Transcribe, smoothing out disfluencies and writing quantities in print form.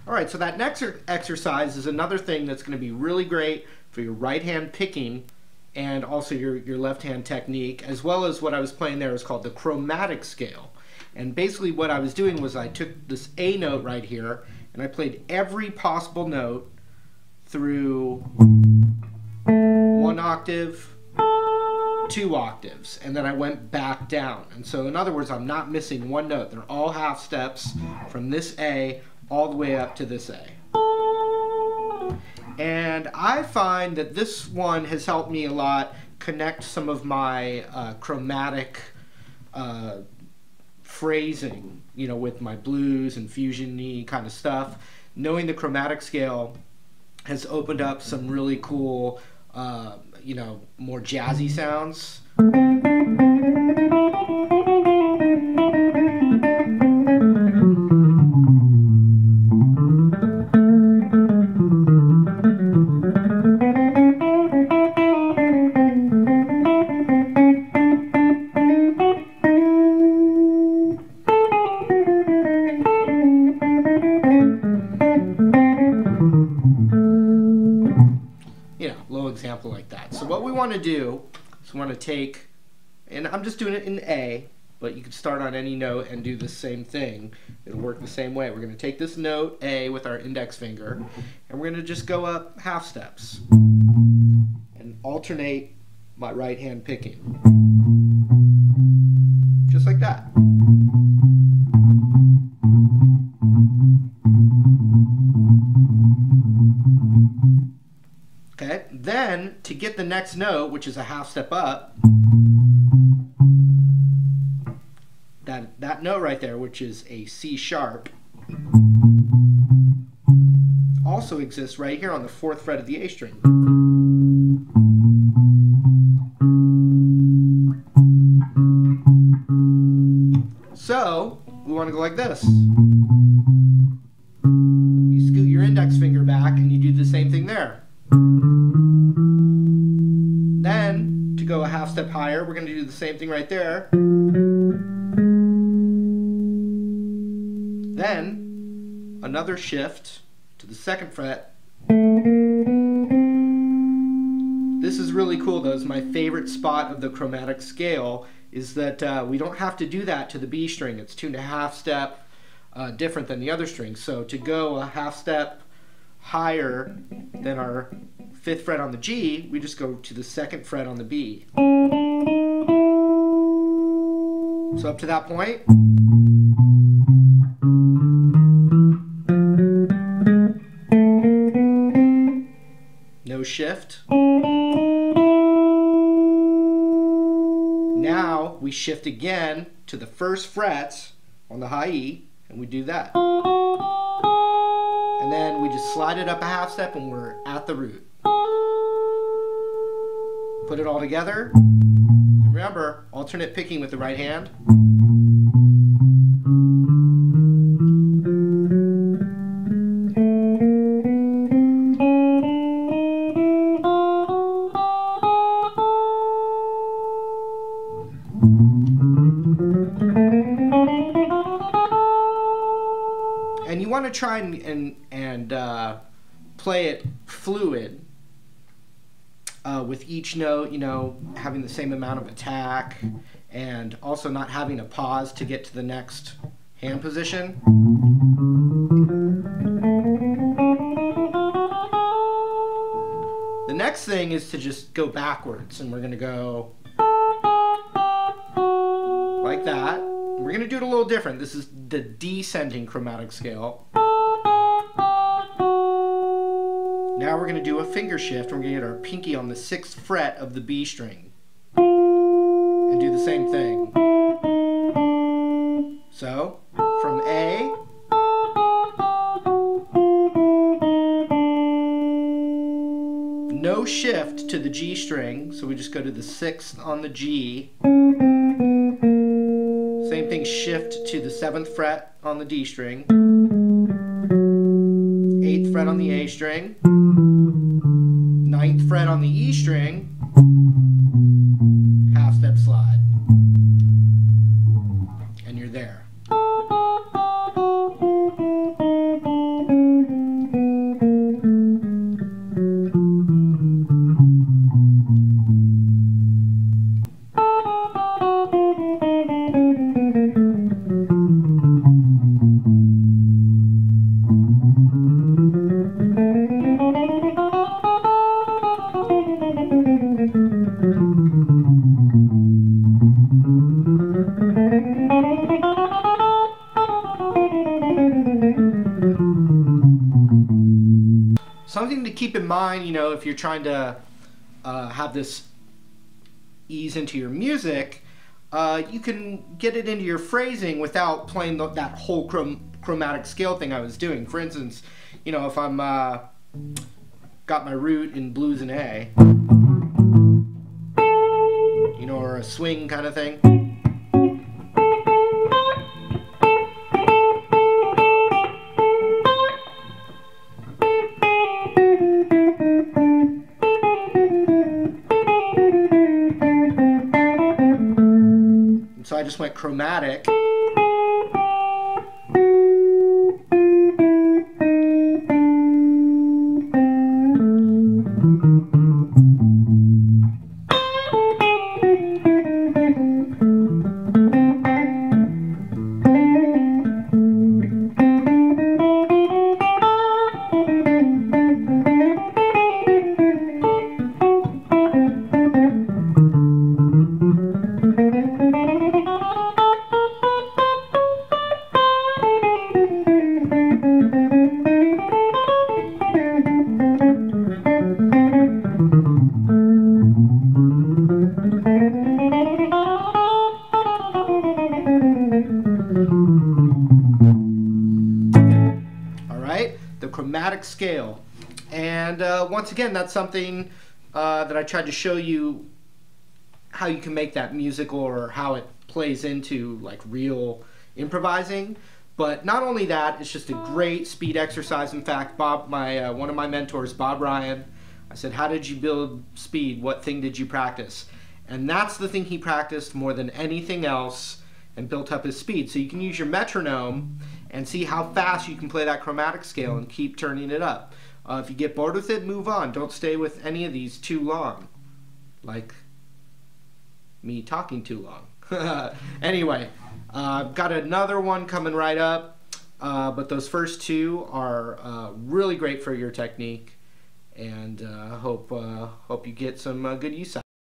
Alright, so that next exercise is another thing that's going to be really great for your right hand picking and also your left hand technique, as well as what I was playing there is called the chromatic scale. And basically what I was doing was I took this A note right here and I played every possible note through 1 octave, 2 octaves, and then I went back down. And so in other words, I'm not missing one note. They're all half steps from this A all the way up to this A. And I find that this one has helped me a lot connect some of my chromatic phrasing, you know, with my blues and fusion-y kind of stuff. Knowing the chromatic scale has opened up some really cool, you know, more jazzy sounds. Example like that. So what we want to do is we want to take, and I'm just doing it in A, but you can start on any note and do the same thing. It'll work the same way. We're going to take this note A with our index finger and we're going to just go up half steps and alternate my right hand picking. Just like that. Okay, then to get the next note, which is a half step up, that note right there, which is a C sharp, also exists right here on the 4th fret of the A string. So we want to go like this. You scoot your index finger back and you do the same thing there. Then, to go a half step higher, we're going to do the same thing right there. Then, another shift to the 2nd fret. This is really cool though. It's my favorite spot of the chromatic scale is that we don't have to do that to the B string. It's 2.5 step different than the other strings. So to go a half step higher than our 5th fret on the G, we just go to the 2nd fret on the B. So up to that point, no shift. Now we shift again to the 1st fret on the high E, and we do that. And then we just slide it up a half step and we're at the root. Put it all together. And remember, alternate picking with the right hand. And you want to try and play it fluid with each note, you know, having the same amount of attack and also not having a pause to get to the next hand position. The next thing is to just go backwards, and we're going to go like that. We're going to do it a little different. This is the descending chromatic scale. Now we're going to do a finger shift. We're going to get our pinky on the 6th fret of the B string and do the same thing. So, from A, no shift to the G string, so we just go to the 6th on the G. Same thing, shift to the 7th fret on the D string, 8th fret on the A string, 9th fret on the E string, half step slide, and you're there. Something to keep in mind, you know, if you're trying to have this ease into your music, you can get it into your phrasing without playing that whole chromatic scale thing I was doing. For instance, you know, if I'm got my root in blues and A, you know, or a swing kind of thing. So I just went chromatic. The chromatic scale. And once again, that's something that I tried to show you how you can make that musical, or how it plays into like real improvising. But not only that, it's just a great speed exercise. In fact, Bob, one of my mentors, Bob Ryan, I said, how did you build speed? What thing did you practice? And that's the thing he practiced more than anything else, and built up his speed. So you can use your metronome and see how fast you can play that chromatic scale and keep turning it up. If you get bored with it, move on. Don't stay with any of these too long, like me talking too long. Anyway, I've got another one coming right up, but those first two are really great for your technique, and hope you get some good use out of it.